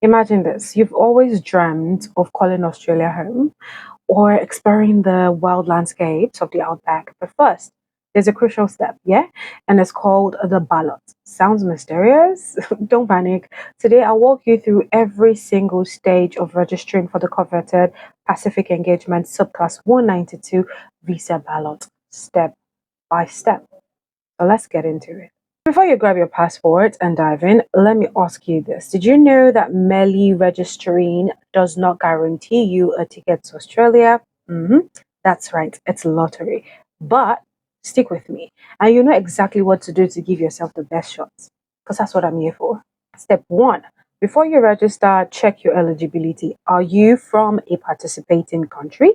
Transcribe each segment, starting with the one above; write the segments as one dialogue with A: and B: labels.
A: Imagine this. You've always dreamt of calling Australia home or exploring the wild landscapes of the outback. But first, there's a crucial step, yeah? And it's called the ballot. Sounds mysterious? Don't panic. Today, I'll walk you through every single stage of registering for the coveted Pacific Engagement Subclass 192 visa ballot, step by step. So let's get into it. Before you grab your passport and dive in, let me ask you this. Did you know that merely registering does not guarantee you a ticket to Australia? That's right, it's a lottery. But stick with me, and you know exactly what to do to give yourself the best shots, because that's what I'm here for. Step one. Before you register, check your eligibility. Are you from a participating country?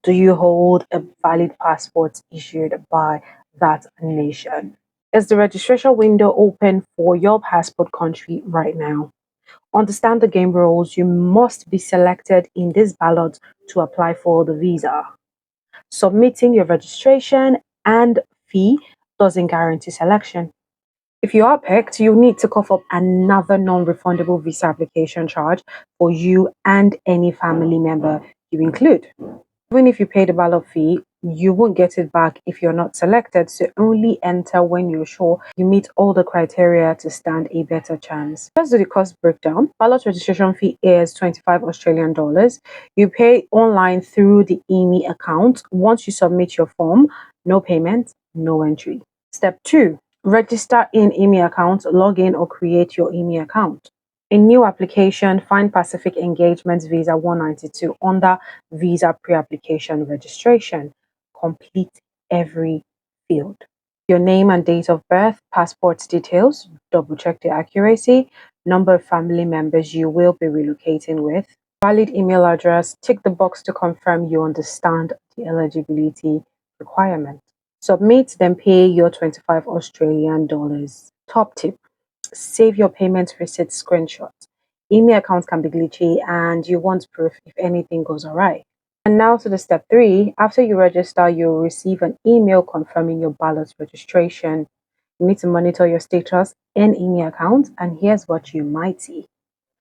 A: Do you hold a valid passport issued by that nation? Is the registration window open for your passport country right now? Understand the game rules. You must be selected in this ballot to apply for the visa. Submitting your registration and fee doesn't guarantee selection. If you are picked, you need to cough up another non-refundable visa application charge for you and any family member you include. Even if you pay the ballot fee, you won't get it back if you're not selected, so only enter when you're sure you meet all the criteria to stand a better chance. Let's do the cost breakdown. Ballot registration fee is 25 Australian dollars. You pay online through the ImmiAccount. Once you submit your form, no payment, no entry. Step 2. Register in ImmiAccount, log in or create your ImmiAccount. A new application, find Pacific Engagement Visa 192 under Visa Pre-Application Registration. Complete every field. Your name and date of birth, passport details, double check the accuracy, number of family members you will be relocating with, valid email address, tick the box to confirm you understand the eligibility requirement. Submit, then pay your 25 Australian dollars. Top tip. Save your payment receipt screenshot. Email accounts can be glitchy and you want proof if anything goes awry. And now to the step 3. After you register, you'll receive an email confirming your ballot registration. You need to monitor your status in email account, and here's what you might see.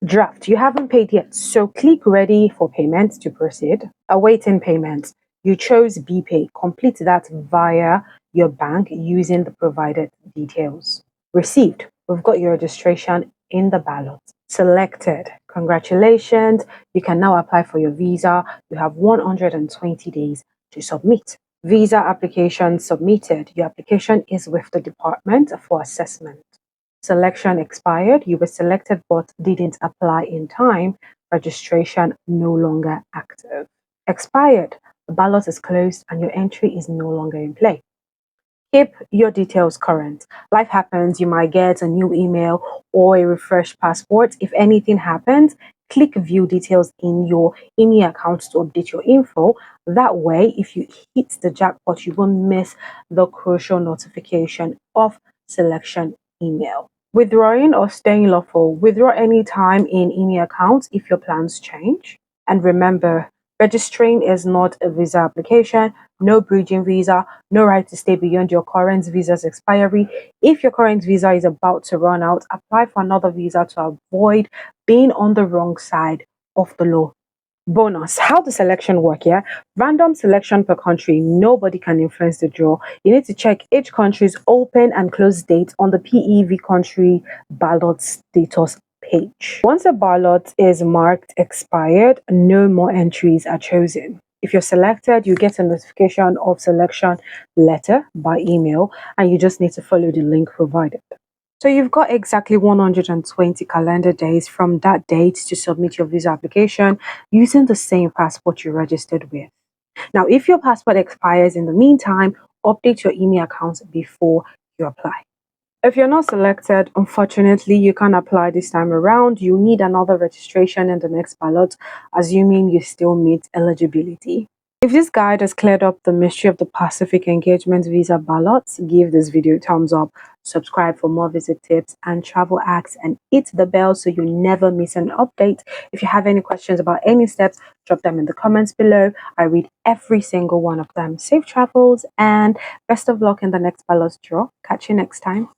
A: Draft. You haven't paid yet, so click ready for payment to proceed. Awaiting payment. You chose BPay. Complete that via your bank using the provided details. Received. We've got your registration in the ballot. Selected. Congratulations. You can now apply for your visa. You have 120 days to submit. Visa application submitted. Your application is with the department for assessment. Selection expired. You were selected but didn't apply in time. Registration no longer active. Expired. The ballot is closed and your entry is no longer in play. Keep your details current. Life happens, you might get a new email or a refreshed passport. If anything happens, click view details in your ImmiAccount to update your info. That way, if you hit the jackpot, you won't miss the crucial notification of selection email. Withdrawing or staying lawful. Withdraw anytime in ImmiAccount if your plans change. And remember, registering is not a visa application, no bridging visa, no right to stay beyond your current visa's expiry. If your current visa is about to run out, apply for another visa to avoid being on the wrong side of the law. Bonus. How the selection work, yeah? Random selection per country. Nobody can influence the draw. You need to check each country's open and close date on the PEV country ballot status page. Once a ballot is marked expired, no more entries are chosen. If you're selected, you get a notification of selection letter by email, and you just need to follow the link provided. So you've got exactly 120 calendar days from that date to submit your visa application using the same passport you registered with. Now, if your passport expires in the meantime, update your ImmiAccount before you apply. If you're not selected, unfortunately, you can't apply this time around. You need another registration in the next ballot, assuming you still meet eligibility. If this guide has cleared up the mystery of the Pacific Engagement Visa ballots, give this video a thumbs up, subscribe for more visit tips and travel hacks, and hit the bell so you never miss an update. If you have any questions about any steps, drop them in the comments below. I read every single one of them. Safe travels and best of luck in the next ballot draw. Catch you next time.